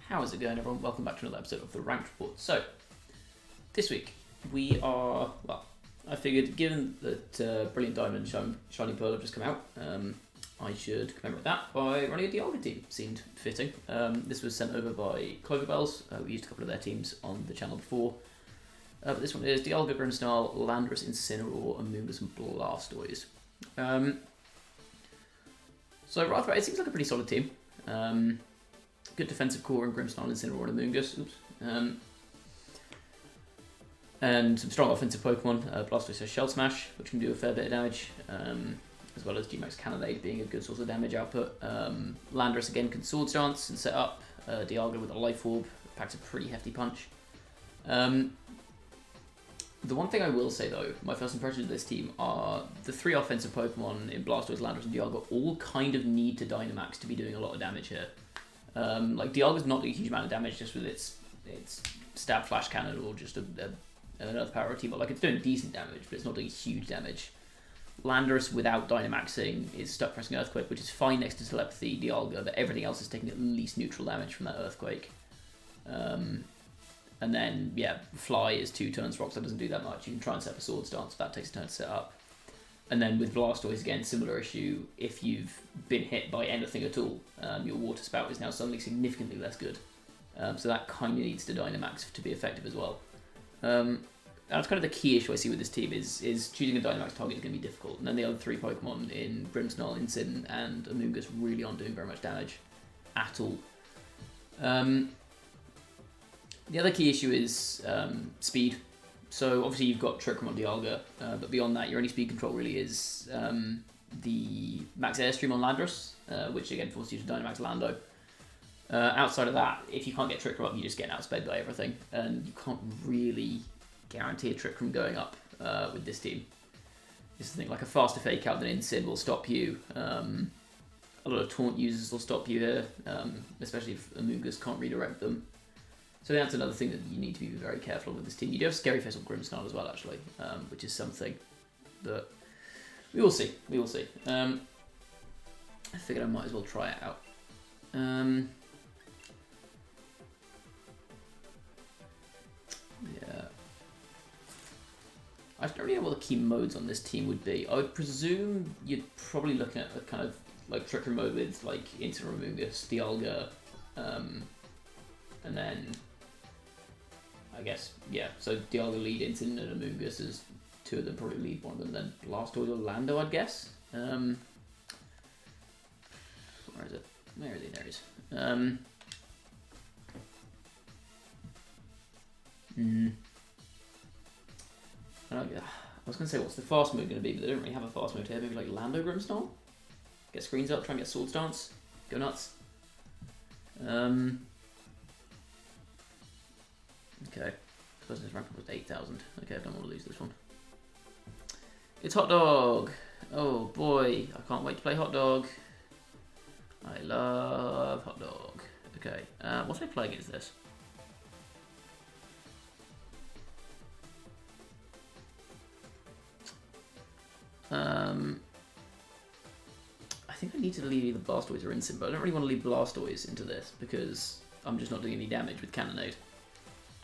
How is it going, everyone? Welcome back to another episode of the Ranked Report. So, this week we are, well, I figured given that Brilliant Diamond and Shining Pearl have just come out, I should commemorate that by running a Dialga team. Seemed fitting. This was sent over by Cloverbells. We used a couple of their teams on the channel before. But this one is Dialga, Grimmsnarl, Landorus, Incineroar, Amoonguss, and Blastoise. So right off the bat, it seems like a pretty solid team. Good defensive core in Grimmsnarl, Incineroar, and Amoonguss. Oops. And some strong offensive Pokemon. Blastoise has Shell Smash, which can do a fair bit of damage, as well as G-Max Cannonade being a good source of damage output. Landorus again can Swords Dance and set up. Dialga with a Life Orb packs a pretty hefty punch. The one thing I will say though, my first impressions of this team are the three offensive Pokemon in Blastoise, Landorus, and Dialga all kind of need to Dynamax to be doing a lot of damage here. Like Dialga's not doing a huge amount of damage just with its Stab Flash Cannon or just an Earth Power team, but like it's doing decent damage, but it's not doing huge damage. Landorus without Dynamaxing is stuck pressing Earthquake, which is fine next to Telepathy, Dialga, but everything else is taking at least neutral damage from that Earthquake. And then, yeah, Fly is 2 turns, Rock, so doesn't do that much. You can try and set up a Swords Dance, but that takes a turn to set up. And then with Blastoise, again, similar issue. If you've been hit by anything at all, your Water Spout is now suddenly significantly less good. So that kind of needs to Dynamax to be effective as well. That's kind of the key issue I see with this team is choosing a Dynamax target is going to be difficult. And then the other three Pokemon in Grimmsnarl, Incin, and Amoonguss really aren't doing very much damage at all. The other key issue is speed. So obviously you've got Trick Room on Dialga, but beyond that your only speed control really is the Max Airstream on Landorus, which again forces you to Dynamax Lando. Outside of that, if you can't get Trick Room up, you just get outsped by everything, and you can't really guarantee a Trick Room going up with this team. This is the thing, like a faster Fake Out than Incin will stop you. A lot of Taunt users will stop you here, especially if Amoonguss can't redirect them. So that's another thing that you need to be very careful with this team. You do have Scary Face on Grimmsnarl as well, actually, which is something that we will see. We will see. I figured I might as well try it out. Yeah. I don't really know what the key modes on this team would be. I would presume you're probably looking at a kind of like Trick Room mode with like Incineroar, Amoonguss, Dialga, and then I guess, yeah, so Dialga lead Incin and Amoonguss is two of them, probably lead one of them, then Blastoise or Lando, I'd guess. Where is it? Where is it? There it is. I was going to say, what's the fast move going to be, but they don't really have a fast move here. Maybe like Lando Grimmsnarl? Get screens up, try and get Swords Dance. Go nuts. Okay, person's rank was 8,000. Okay, I don't want to lose this one. It's Hot Dog! Oh boy, I can't wait to play Hot Dog. I love Hot Dog. Okay, what do I play against this? I think I need to lead either Blastoise or Incin, but I don't really want to lead Blastoise into this because I'm just not doing any damage with Cannonade.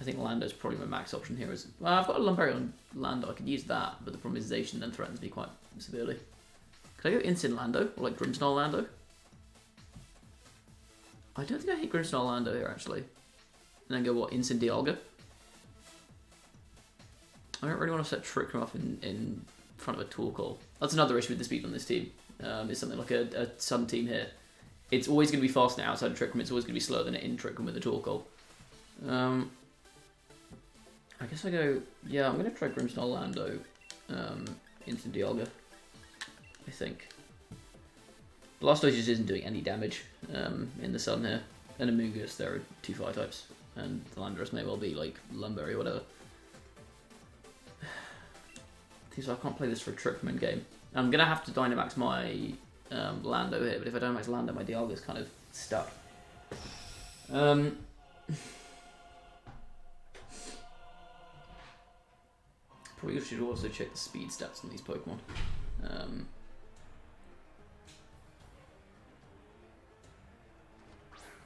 I think Lando's probably my max option here. Well, I've got a Lumberry on Lando, I could use that, but the problem is Zacian then threatens me quite severely. Could I go Incin Lando, or like Grimmsnarl Lando? I don't think I hate Grimmsnarl Lando here, actually. And then go, what, Incin Dialga? I don't really want to set Trick Room up in front of a Torkoal. That's another issue with the speed on this team. It's something like a Sun team here. It's always going to be faster outside of Trick Room, it's always going to be slower than in Trick Room with a Torkoal. I guess I go, yeah, I'm going to try Grimmsnarl Lando into Dialga, I think. Blastoise just isn't doing any damage in the Sun here. And Amoonguss, there are 2 fire types. And Landorus may well be like Lumberry or whatever. So I can't play this for a Trick Room in game. I'm going to have to Dynamax my Lando here, but if I Dynamax Lando, my Dialga's kind of stuck. Probably should also check the speed stats on these Pokemon.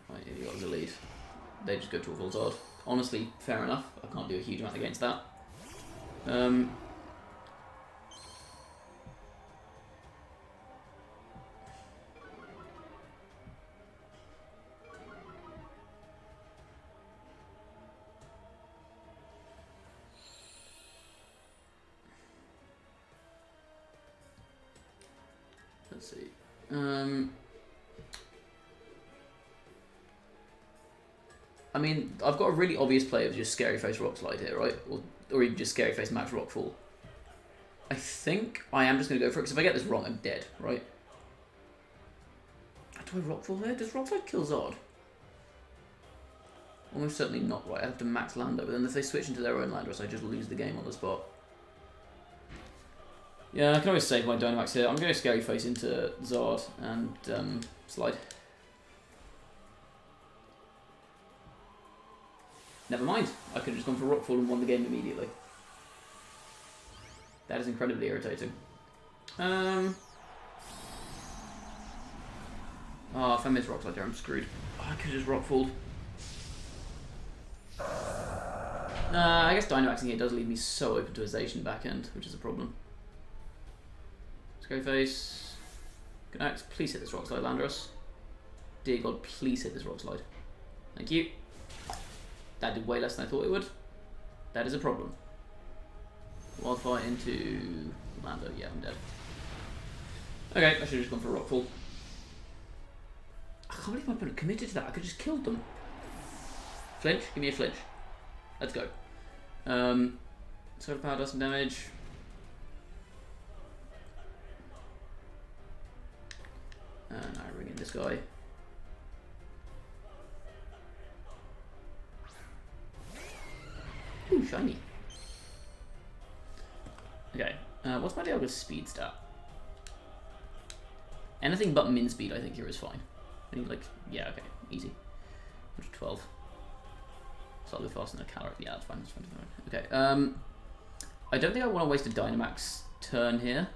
Right, here you got the lead. they just go to a full Zard. Honestly, fair enough. I can't do a huge amount against that. Let's see. I mean, I've got a really obvious play of just Scary Face Rock Slide here, right? Or even just Scary Face Max Rockfall. I think I am just going to go for it, because if I get this wrong, I'm dead, right? Do I Rockfall here? Does Rock Slide kill Zod? Almost certainly not, right? I have to max Lando, but then if they switch into their own Landorus, I just lose the game on the spot. Yeah, I can always save my Dynamax here. I'm going to Scary Face into Zard and slide. Never mind. I could have just gone for Rockfall and won the game immediately. That is incredibly irritating. Oh, if I miss Rock Slide there, I'm screwed. Oh, I could have just Rockfalled. I guess Dynamaxing here does leave me so open to Azation back end, which is a problem. Scary Face. Good axe. Please hit this Rock Slide, Landorus. Dear God, please hit this Rock Slide. Thank you. That did way less than I thought it would. That is a problem. Wildfire into Lando. Yeah, I'm dead. Okay, I should have just gone for Rockfall. I can't believe my opponent committed to that. I could have just killed them. Flinch? Give me a flinch. Let's go. Solar Power does some damage. And I ring in this guy. Ooh, shiny. Okay, what's my Dialga's speed stat? Anything but min speed, I think here is fine. I think, like, yeah, okay, easy. 112. Slightly faster than a calorie. Yeah, that's fine. That's fine. Okay, I don't think I want to waste a Dynamax turn here.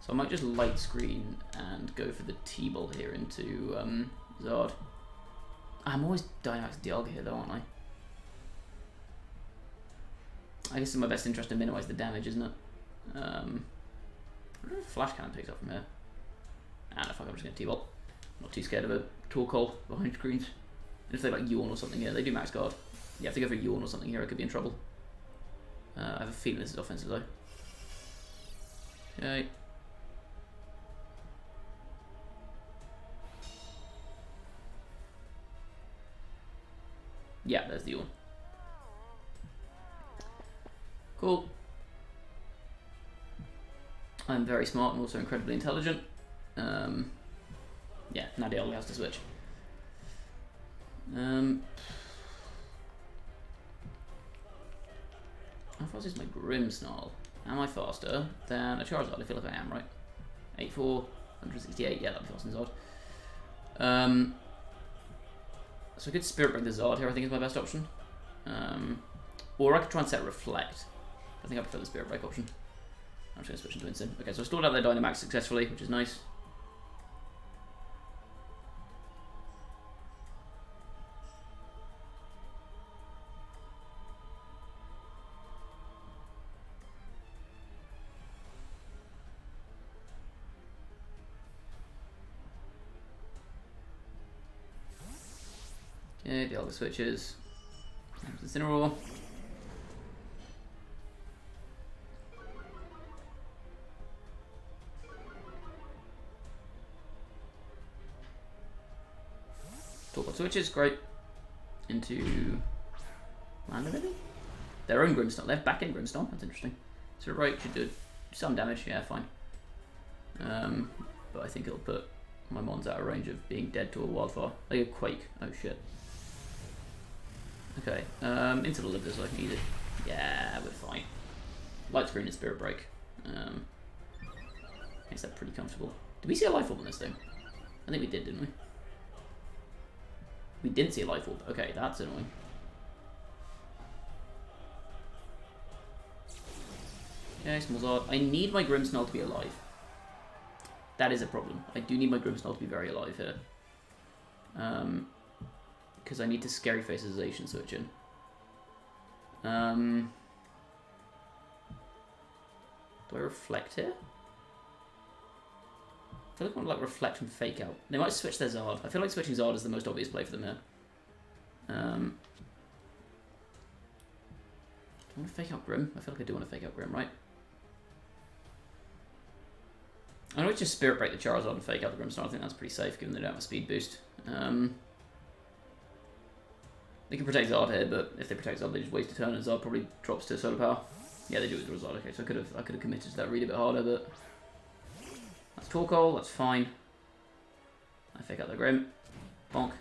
So I might just light screen and go for the T-Ball here into Zard. I'm always Dynamax Dialga here though, aren't I? I guess it's in my best interest to minimize the damage, isn't it? I don't know if Flash Cannon picks up from here. Ah, no, fuck, I'm just going to T-Ball. Not too scared of a Torkoal behind screens. And if they like Yawn or something here, they do max guard. Yeah, if they go for Yawn or something here, I could be in trouble. I have a feeling this is offensive though. Okay. Yeah, there's the Yawn. Cool. I'm very smart and also incredibly intelligent. Yeah, now Dialga has to switch. How fast is my Grimmsnarl? Am I faster than a Charizard? I feel like I am, right? 84, 168, yeah, that'd be faster than Zard. So I could Spirit Break the Zard here, I think is my best option. Or I could try and set Reflect. I think I prefer the Spirit Break option. I'm just going to switch into Instant. Okay, so I stored out their Dynamax successfully, which is nice. Okay, Dialga switches. Incineroar. Torkoal switches, great. Into Lando, maybe? Their own Grimmsnarl. They have back end Grimmsnarl, that's interesting. So right, should do some damage, yeah, fine. But I think it'll put my Mons out of range of being dead to a Wildfire. Like a Quake, oh shit. Okay, into the livers I can eat it. Yeah, we're fine. Light Screen and Spirit Break. Makes that pretty comfortable. Did we see a Life Orb on this thing? I think we did, didn't we? We didn't see a Life Orb. Okay, that's annoying. Okay, small Zard. I need my Grimmsnarl to be alive. That is a problem. I do need my Grimmsnarl to be very alive here. because I need to scary faceization switch in. Do I reflect here? I feel like I want to like reflect and fake out. They might switch their Zard. I feel like switching Zard is the most obvious play for them here. Do I want to fake out Grim? I feel like I do want to fake out Grim, right? I know just Spirit Break the Charizard and fake out the Grimmsnarl. I think that's pretty safe given they don't have a speed boost. They can protect Zard here, but if they protect Zard, they just waste a turn and Zard probably drops to solar power. Yeah, they do it with Zard. Okay, so I could have committed to that read a bit harder, but that's Torkoal. That's fine. I fake out the Grim. Bonk.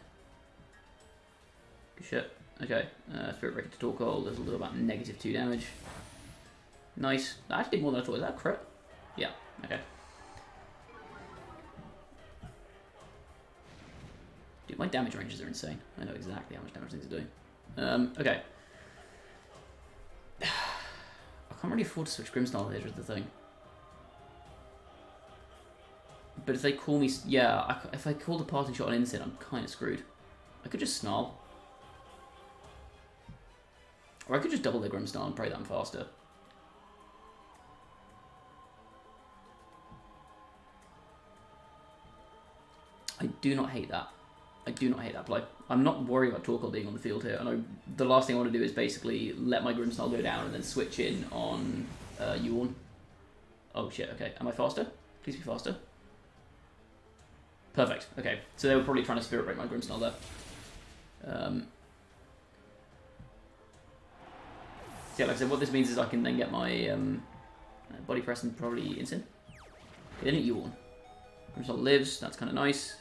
Good shit. Okay, Spirit Breaker to Torkoal. Does a little about -2 damage. Nice. That actually did more than I thought. Is that a crit? Yeah. Okay. Dude, my damage ranges are insane. I know exactly how much damage things are doing. Okay. I can't really afford to switch Grimmsnarl here, is the thing. But if they call me... Yeah, if I call the parting shot on Instant, I'm kind of screwed. I could just Snarl. Or I could just double the Grimmsnarl and pray that I'm faster. I do not hate that. I do not hate that play. I'm not worried about Torkoal being on the field here. The last thing I want to do is basically let my Grimmsnarl go down and then switch in on Yuan. Oh shit, okay. Am I faster? Please be faster. Perfect, okay. So they were probably trying to Spirit Break my Grimmsnarl there. So yeah, like I said, what this means is I can then get my Body Press and probably Instant. Then it Yuan. Grimmsnarl lives, that's kind of nice.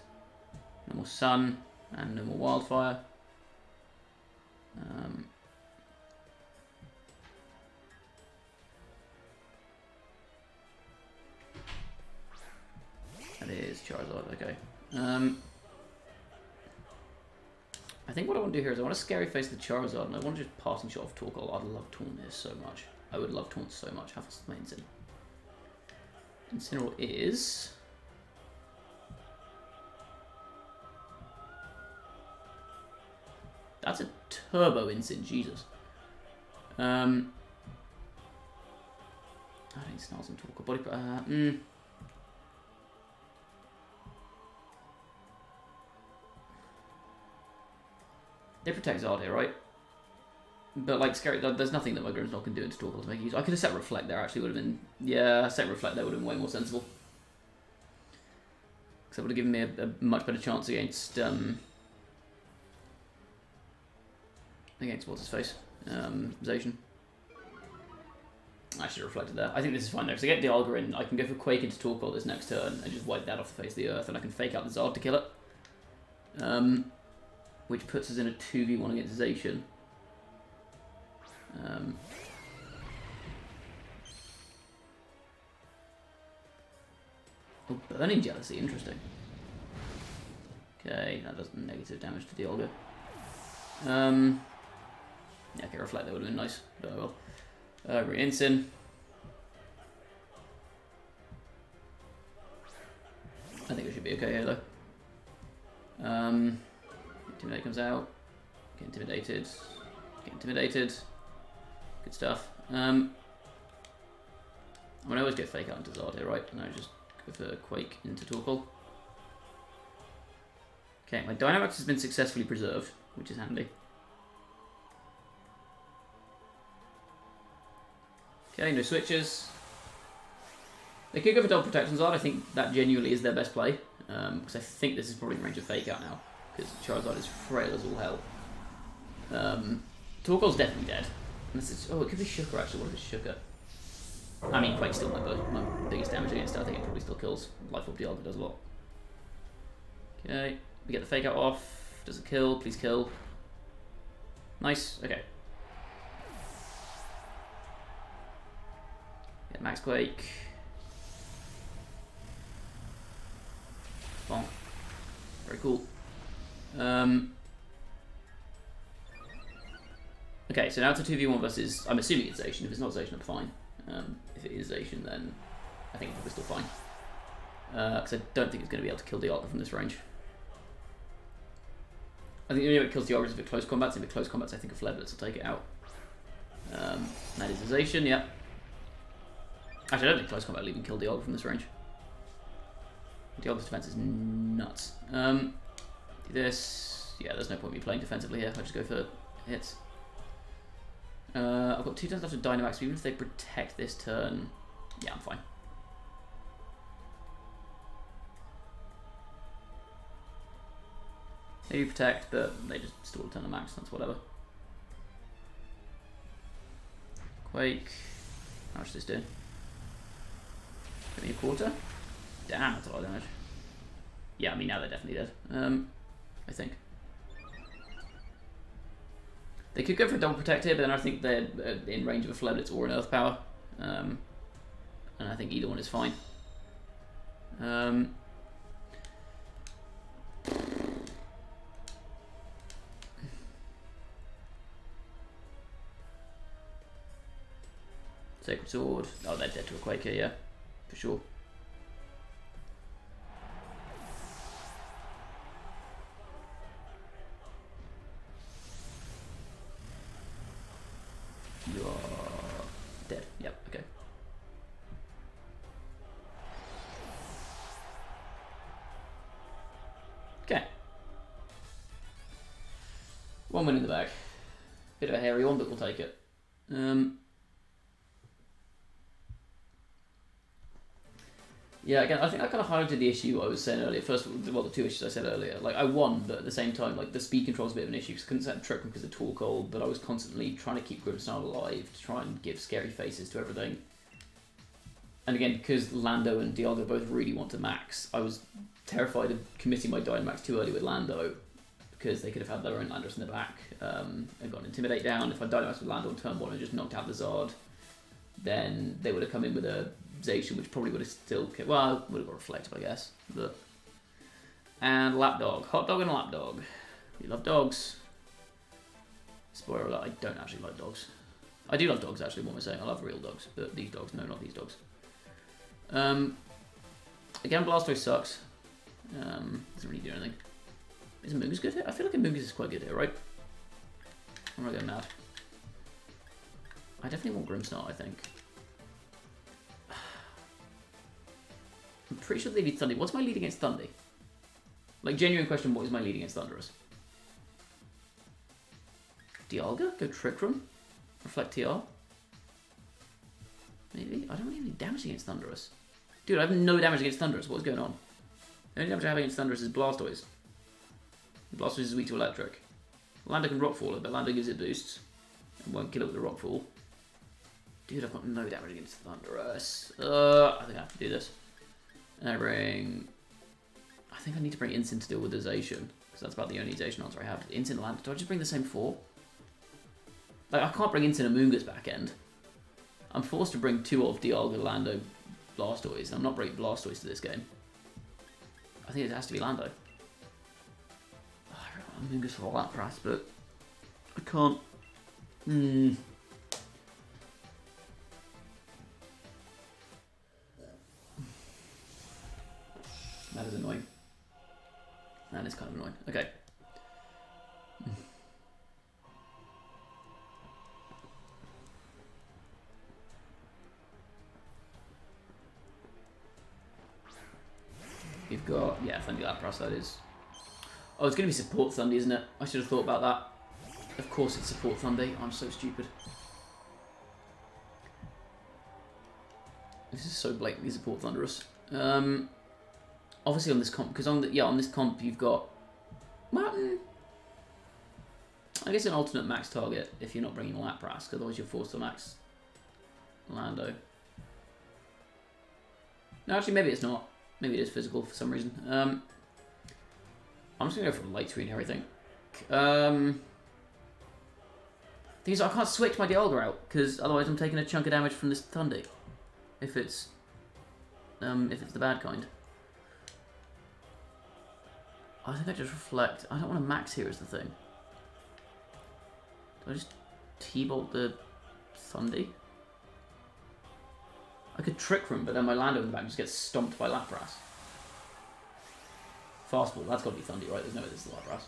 No more Sun, and no more Wildfire. That is Charizard, okay. I think what I want to do here is I want to Scary Face the Charizard, and I want to just Parting Shot off Torkoal. I'd love Taunt this so much. I would love Taunt so much. How fast is my Incineroar? Incineroar is... That's a turbo Incin, Jesus. I think Snarls and Torkoal. Body... They protect Zard here, right? But like scary, there's nothing that my Grimmsnarl can do into Torkoal to make use. I could have set Reflect there. Actually, would have been set Reflect there would have been way more sensible. Because that would have given me a much better chance against what's his face, Zacian. I should have reflected there. I think this is fine though. Because I get Dialga in, I can go for Quake into Torkoal this next turn and just wipe that off the face of the earth, and I can fake out the Zard to kill it. Which puts us in a 2v1 against Zacian. Oh, Burning Jealousy, interesting. Okay, that does negative damage to Dialga. Yeah, okay, Reflect, that would have been nice, but I will. Re-Incin. I think it should be okay here though. Intimidate comes out. Get intimidated. Get intimidated. Good stuff. I'm gonna always get Fake Out into Zard here, right? And I just go for Quake into Torkoal. Okay, my Dynamax has been successfully preserved, which is handy. Okay, no switches. They could go for Double Protect on Zard. I think that genuinely is their best play. Because I think this is probably in range of Fake Out now. Because Charizard is frail as all hell. Torkoal's definitely dead. Oh, it could be Shooker actually. What if it's Shooker? I mean, Quake's still my biggest damage against it. I think it probably still kills. Life Orb Dialga does a lot. Okay, we get the Fake Out off. Does it kill? Please kill. Nice, okay. Get Max Quake. Bonk. Very cool. Okay, so now it's a 2v1 versus... I'm assuming it's Zacian. If it's not Zacian, I'm fine. If it is Zacian, then I think we're still fine. Because I don't think it's going to be able to kill Dialga from this range. I think the only way it kills Dialga is if it close combats. If it close combats, I think a Fledblitz will take it out. Meditization, yeah. Actually, I don't think close combat will even kill Dialga from this range. Dialga's defense is nuts. Do this. Yeah, there's no point in me playing defensively here. I just go for hits. I've got 2 turns after Dynamax, so even if they protect this turn, yeah, I'm fine. Maybe protect, but they just stall a turn of max, that's whatever. Quake. How much is this doing? Give me a quarter? Damn, that's a lot of damage. Yeah, I mean, now they're definitely dead. I think. They could go for a double protect here, but then I think they're in range of a Fledblitz or an Earth Power. And I think either one is fine. Sacred Sword. Oh, they're dead to a Quaker, yeah. For sure. You are dead. Yep, okay. Okay. 1 win in the bag. Bit of a hairy one, but we'll take it. Yeah, again, I think I kind of highlighted the issue I was saying earlier. First of all, well, the 2 issues I said earlier. Like, I won, but at the same time, like, the speed control is a bit of an issue because I couldn't set Trick because of Tool Cold, but I was constantly trying to keep Grimmsnarl alive to try and give scary faces to everything. And again, because Lando and Dialga both really want to max, I was terrified of committing my Dynamax too early with Lando because they could have had their own Landorus in the back and got an Intimidate down. If I Dynamax with Lando on turn 1 and just knocked out the Zard, then they would have come in with a Zacian, which probably would have still well, would have got Reflective, I guess. But and Lapdog, Hot Dog and Lapdog. We love dogs. Spoiler alert: I don't actually like dogs. I do love dogs, actually. What am I saying? I love real dogs, but these dogs, no, not these dogs. Again, Blastoise sucks. Doesn't really do anything. Is Moongus good here? I feel like Moongus is quite good here, right? I'm not going mad. I definitely want Grimmsnarl, I think. I'm pretty sure they need Thundy. What's my lead against Thundy? Like, genuine question, what is my lead against Thunderous? Dialga? Go Trick Room? Reflect TR? Maybe? I don't really have any damage against Thunderous. Dude, I have no damage against Thunderous. What's going on? The only damage I have against Thunderous is Blastoise. Blastoise is weak to Electric. Lando can Rockfall it, but Lando gives it boosts. And won't kill it with a Rockfall. Dude, I've got no damage against Thunderous. I think I have to do this. And I bring... I think I need to bring Instant to deal with the Zacian. Because that's about the only Zacian answer I have. Instant Lando. Do I just bring the same 4? Like, I can't bring Instant and Moongus back end. I'm forced to bring 2 of Dialga, Lando, Blastoise. And I'm not bringing Blastoise to this game. I think it has to be Lando. Oh, I really want Moongus for all that price, but... I can't... That is annoying. That is kind of annoying. Okay. You've got, yeah, Thundy Lapras, that is. Oh, it's going to be Support Thundy, isn't it? I should have thought about that. Of course it's Support Thundy. I'm so stupid. This is so blatantly Support Thunderous. Obviously on this comp, because on this comp you've got, well, I guess an alternate max target if you're not bringing Lapras, because otherwise you're forced to max Lando. No, actually maybe it's not. Maybe it is physical for some reason. I'm just gonna go for light screen here, I think. Thing is, I can't switch my Dialga out because otherwise I'm taking a chunk of damage from this Thundy. If it's the bad kind. I think I just reflect. I don't want to max here is the thing. Do I just T-bolt the Thundy? I could Trick Room, but then my Lando in the back just gets stomped by Lapras. Fastball, that's got to be Thundy, right? There's no way this is Lapras.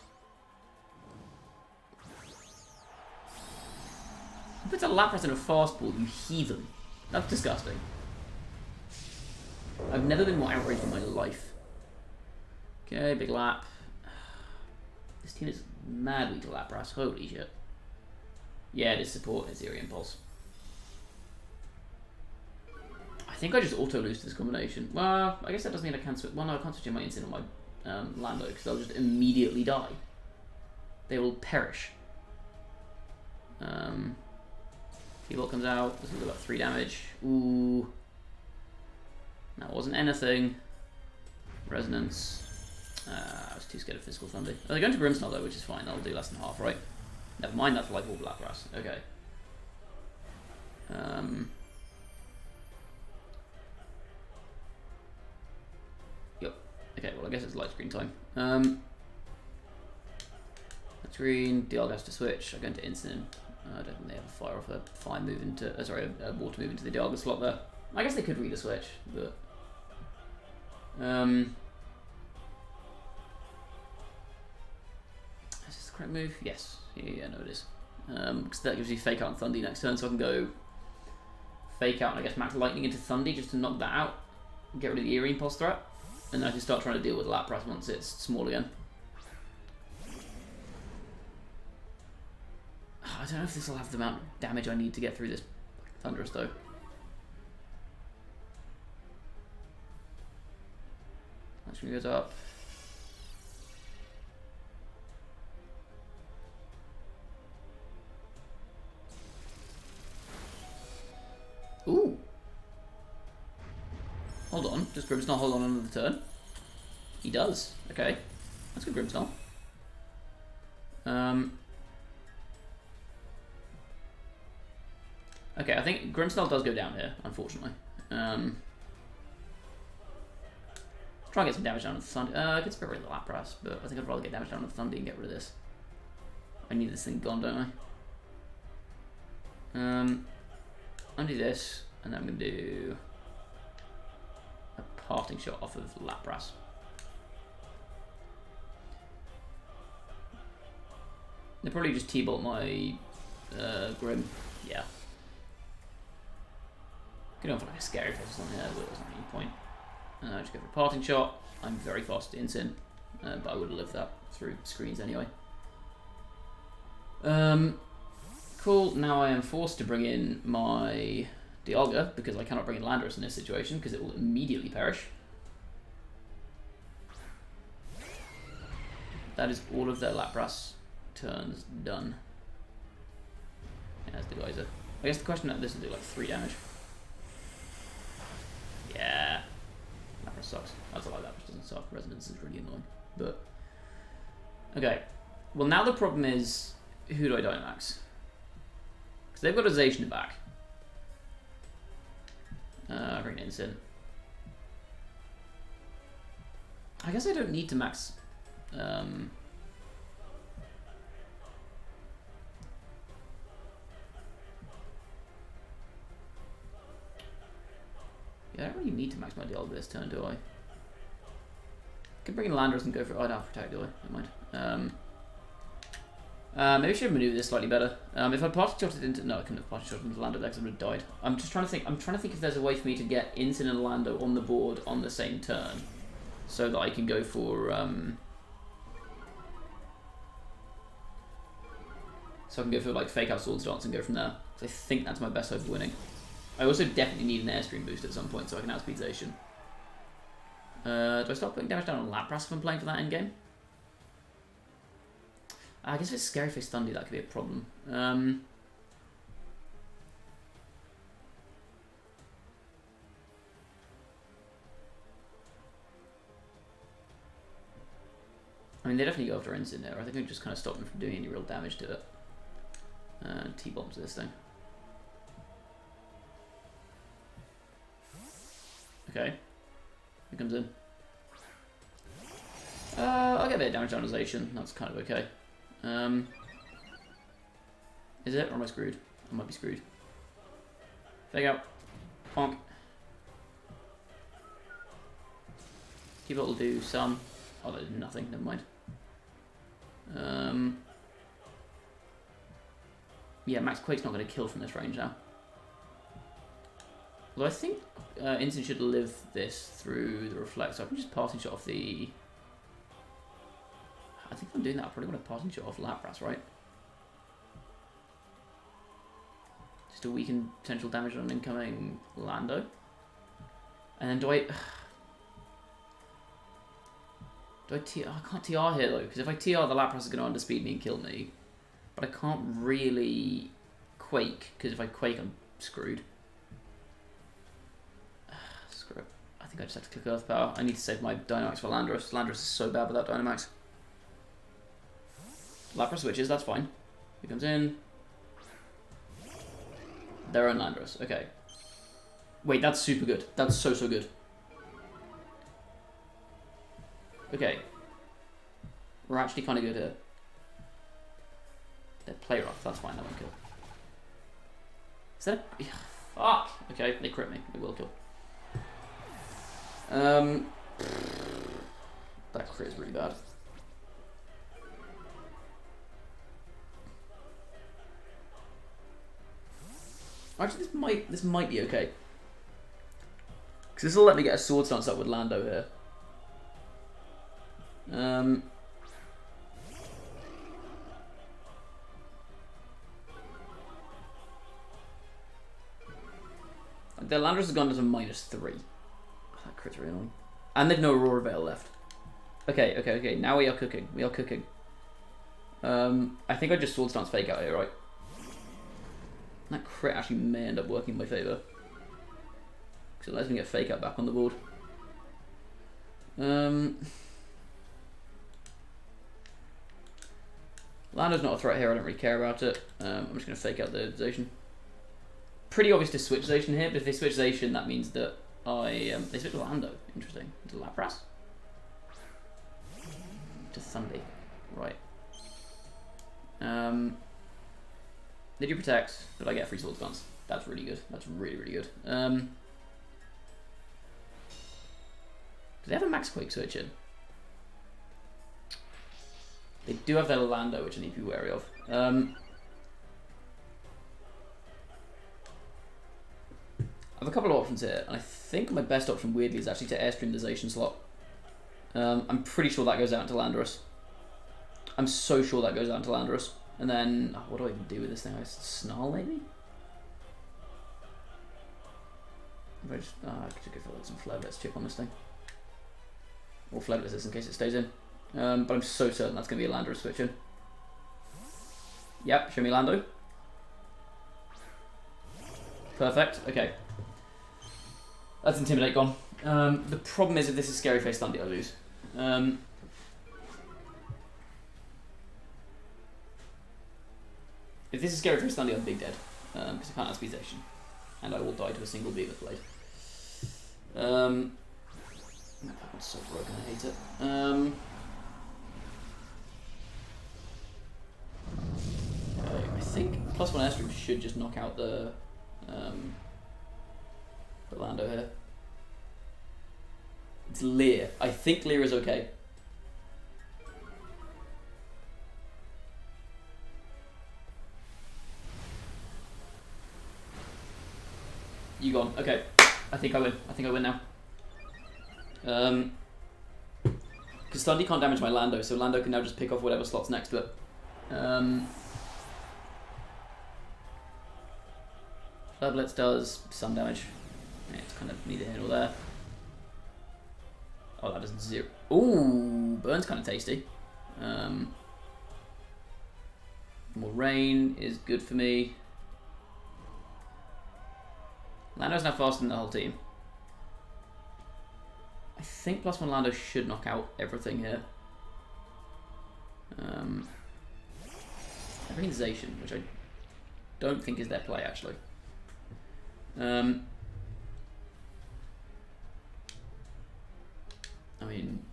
Put a Lapras in a fastball, you heathen. That's disgusting. I've never been more outraged in my life. Okay, big lap. This team is mad weak to Lapras. Holy shit. Yeah, it is support. It's Eerie Impulse. I think I just auto-lose this combination. Well, I guess that doesn't mean I can switch. Well, no, I can't switch in my Instant on my Lando because they'll just immediately die. They will perish. T-Ball comes out. This will do about 3 damage. Ooh. That wasn't anything. Resonance. I was too scared of Physical Thunder. Oh, they're going to Grimmsnarl though, which is fine. That'll do less than half, right? Never mind, that's like all Lapras. Okay. Yep. Okay, well I guess it's light screen time. Light screen, Dialga has to switch. I go into Instant. I don't think they have a fire off a fire move into a water move into the Dialga slot there. I guess they could read a switch, but is this the correct move? Yes. Yeah, no it is. Because that gives you Fake Out and Thundy next turn, so I can go Fake Out and I guess Max Lightning into Thundy just to knock that out, get rid of the Eerie Impulse threat, and then I can start trying to deal with Lapras once it's small again. I don't know if this will have the amount of damage I need to get through this Thunderous though. Actually goes up. Ooh. Hold on. Does Grimmsnarl hold on another turn? He does. Okay. That's good, Grimmsnarl. Okay, I think Grimmsnarl does go down here, unfortunately. Try and get some damage down with Thunder. I could spare rid of the Lapras, but I think I'd rather get damage down with Thunder and get rid of this. I need this thing gone, don't I? Undo this, and then I'm going to do a parting shot off of Lapras. They'll probably just T-bolt my Grim. Yeah. Could go for like a Scary Face or something there, but there's not any point. Just go for a parting shot. I'm very fast to Instant, but I would have lived that through screens anyway. Cool, now I am forced to bring in my Dialga, because I cannot bring in Landorus in this situation, because it will immediately perish. That is all of their Lapras turns done. Yeah, that's the geyser. I guess the question is, this will do like 3 damage. Yeah. Lapras sucks. That's a lie, Lapras doesn't suck. Resonance is really annoying. But, okay. Well, now the problem is, who do I Dynamax? Because they've got a Zacian back. Bring it in. I guess I don't need to max. Yeah, I don't really need to max my Dialga this turn, do I? I could bring in Landorus and go for. Oh, I don't have Protect, do I? Never mind. Maybe I should maneuver this slightly better. If I party shotted into. No, I couldn't have party shotted into Lando there because I would have died. I'm just trying to think. I'm trying to think if there's a way for me to get Instant and Lando on the board on the same turn, so that I can go for. So I can go for like Fake Out Swords Dance and go from there. So I think that's my best hope of winning. I also definitely need an Airstream boost at some point so I can outspeed Zacian. Do I start putting damage down on Lapras if I'm playing for that endgame? I guess if it's Scary Face Thundy, that could be a problem. I mean, they definitely go after Instant there. I think I just kind of stop them from doing any real damage to it. T-bombs this thing. Okay. It comes in. I'll get a bit of damage donization. That's kind of okay. Is it? Or am I screwed? I might be screwed. Fake out. Honk. T-Bolt will do some. Oh, that did nothing. Never mind. Yeah, Max Quake's not going to kill from this range now. Although I think Instant should live this through the Reflect, so I can just Passing Shot off the... I think if I'm doing that, I probably want to Passing Shot off Lapras, right? Just to weaken potential damage on an incoming Lando. And then do I TR? I can't TR here though, because if I TR, the Lapras is going to underspeed me and kill me. But I can't really Quake, because if I Quake, I'm screwed. Screw it. I think I just have to click Earth Power. I need to save my Dynamax for Landorus. Landorus is so bad without Dynamax. Lapras switches, that's fine. He comes in. Their own Landorus, okay. Wait, that's super good. That's so good. Okay. We're actually kind of good here. They're play rough, that's fine, that won't kill. Is that a... Fuck! Okay, they crit me. They will kill. That crit is really bad. Actually, this might be okay. Because this will let me get a Sword Stance up with Lando here. The Landorus has gone to -3. Oh, that crit's really annoying. And they've no Aurora Veil left. Okay. Now we are cooking. We are cooking. I think I just Sword Stance Fake out here, right? That crit actually may end up working in my favour. Because it lets me get Fake Out back on the board. Lando's not a threat here, I don't really care about it. I'm just going to Fake Out the Zacian. Pretty obvious to switch Zacian here, but if they switch Zacian, that means that they switch Lando. Interesting. To Lapras? To Thundy. Right. They do protect, but I get a free Sword Stance. That's really good. That's really good. Do they have a Max Quake switch in? They do have their Lando, which I need to be wary of. I have a couple of options here, and I think my best option, weirdly, is actually to Airstream the Zacian slot. I'm pretty sure that goes out to Landorus. I'm so sure that goes out to Landorus. And then, what do I even do with this thing? I Snarl, maybe? If I just, I could go for like some Flareblitz chip on this thing. Or Flareblitz this in case it stays in. But I'm so certain that's going to be a Landorus switch in. Yep, show me Lando. Perfect, okay. That's Intimidate gone. The problem is if this is Scary Face Thundy, I lose. If this is Scary Face Thundy, I'm big dead. Because I can't outspeed Zacian. And I will die to a single Beaver Blade. That one's so broken, I hate it. Okay, I think +1 Airstream should just knock out the Lando here. It's Leer. I think Leer is okay. You gone. Okay. I think I win. I think I win now. Because Thundy can't damage my Lando, so Lando can now just pick off whatever slot's next to it. Flareblitz does some damage. Yeah, it's kind of neither here nor there. Oh, that does 0. Ooh, Burn's kind of tasty. More rain is good for me. Lando's now faster than the whole team. I think +1 Lando should knock out everything here. I bring in Zacian, which I don't think is their play actually. I mean,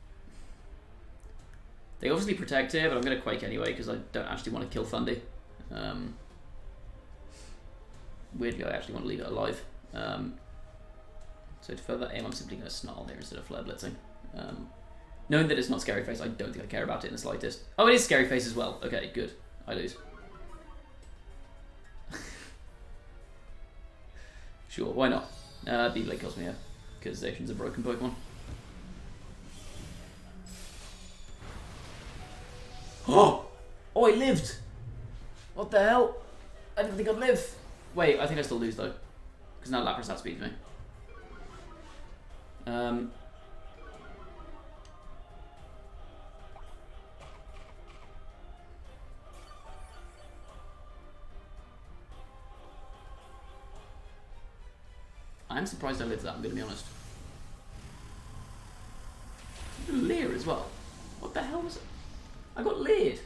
they obviously protect here, but I'm going to Quake anyway because I don't actually want to kill Thundy. Weirdly, I actually want to leave it alive. So to further aim, I'm simply going to Snarl here instead of Flare Blitzing. Knowing that it's not Scary Face, I don't think I care about it in the slightest. Oh, it is Scary Face as well. Okay, good. I lose. Sure, why not? Beedlake kills me here, because Zacian's a broken Pokemon. Oh! Oh, I lived! What the hell? I didn't think I'd live. Wait, I think I still lose though. Because now Lapras outspeeds me. I'm surprised I lived that, I'm going to be honest. Leer as well. What the hell was it? I got leered.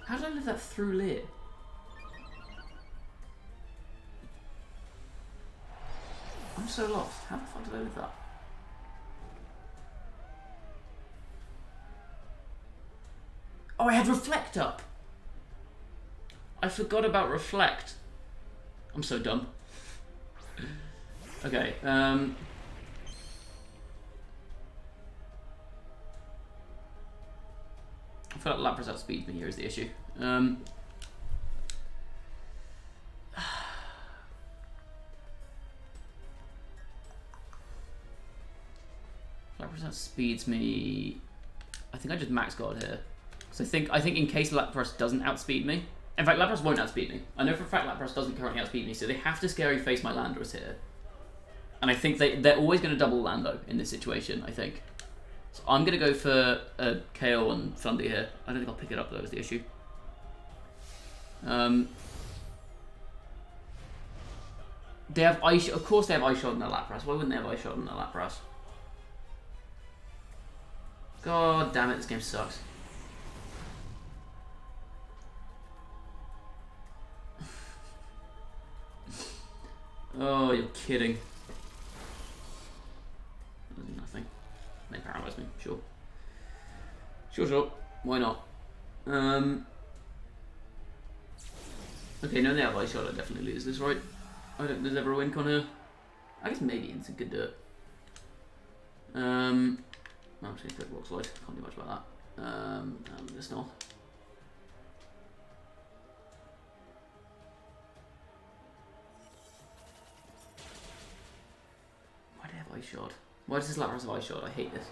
How did I live that through Leer? I'm so lost. How the fuck did I live that? Oh, I had Reflect up! I forgot about Reflect. I'm so dumb. Okay, I feel like Lapras outspeeds me here is the issue. Lapras outspeeds me. I think I just max guard here. So I think in case Lapras doesn't outspeed me. In fact, Lapras won't outspeed me. I know for a fact Lapras doesn't currently outspeed me, so they have to scary face my Landorus here. And I think they're always going to double Lando in this situation, I think. So I'm going to go for a KO on Thunder here. I don't think I'll pick it up though, is the issue. They have Ice Shot. Of course they have Ice Shot on their Lapras. Why wouldn't they have Ice Shot on their Lapras? God damn it, this game sucks. Oh, you're kidding. Nothing. They paralyze me, sure. Sure. Why not? Okay, no, they have Ice Shot. I definitely lose this, right? I don't think there's ever a win con here. I guess maybe Instant could do it. I'm just gonna click Rock Slide. Can't do much about that. This now. Why do I have Ice Shot? Why does this Lapras have Ice Shot? I hate this.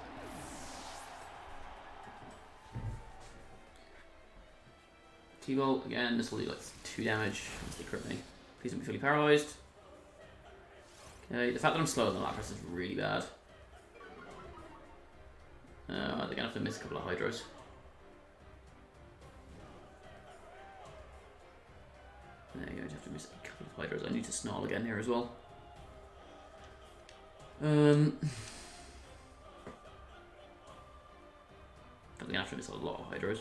T-Bolt, again, this will do like 2 damage once they crit me. Please don't be fully paralysed. Okay, the fact that I'm slower than Lapras is really bad. They're gonna have to miss a couple of Hydros. There you go, you have to miss a couple of Hydros. I need to Snarl again here as well. I'm gonna have to miss a lot of Hydros.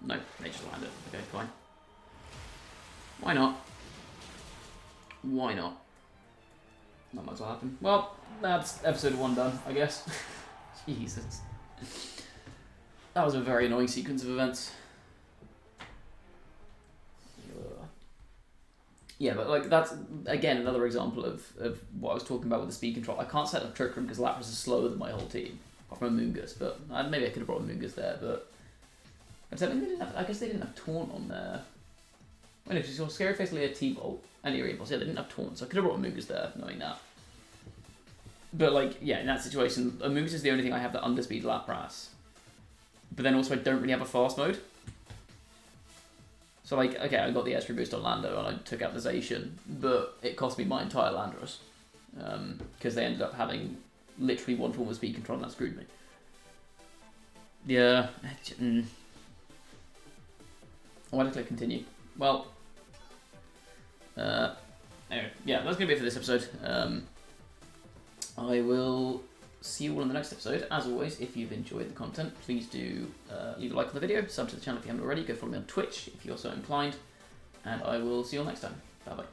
No, they just landed. Okay, fine. Why not? Why not? Not much will happen. Well, that's episode 1 done, I guess. Jesus. That was a very annoying sequence of events. Yeah, but like that's again another example of what I was talking about with the speed control. I can't set up Trick Room because Lapras is slower than my whole team, apart from Amoonguss. But maybe I could have brought Amoonguss there, but I guess they didn't have Taunt on there. Well, if you saw Scary Face, Leer, T-Bolt, and Eerie Impulse, yeah, they didn't have Taunt, so I could have brought Amoonguss there, knowing that. But like, yeah, in that situation, Amoonguss is the only thing I have that underspeed Lapras. But then also I don't really have a fast mode. So like, okay, I got the extra boost on Lando and I took out the Zacian, but it cost me my entire Landorus. Because they ended up having literally one form of speed control and that screwed me. Yeah. Why did I click continue? Well, anyway, yeah, that's going to be it for this episode. I will see you all in the next episode. As always, if you've enjoyed the content, please do leave a like on the video, sub to the channel if you haven't already, go follow me on Twitch if you're so inclined, and I will see you all next time. Bye bye.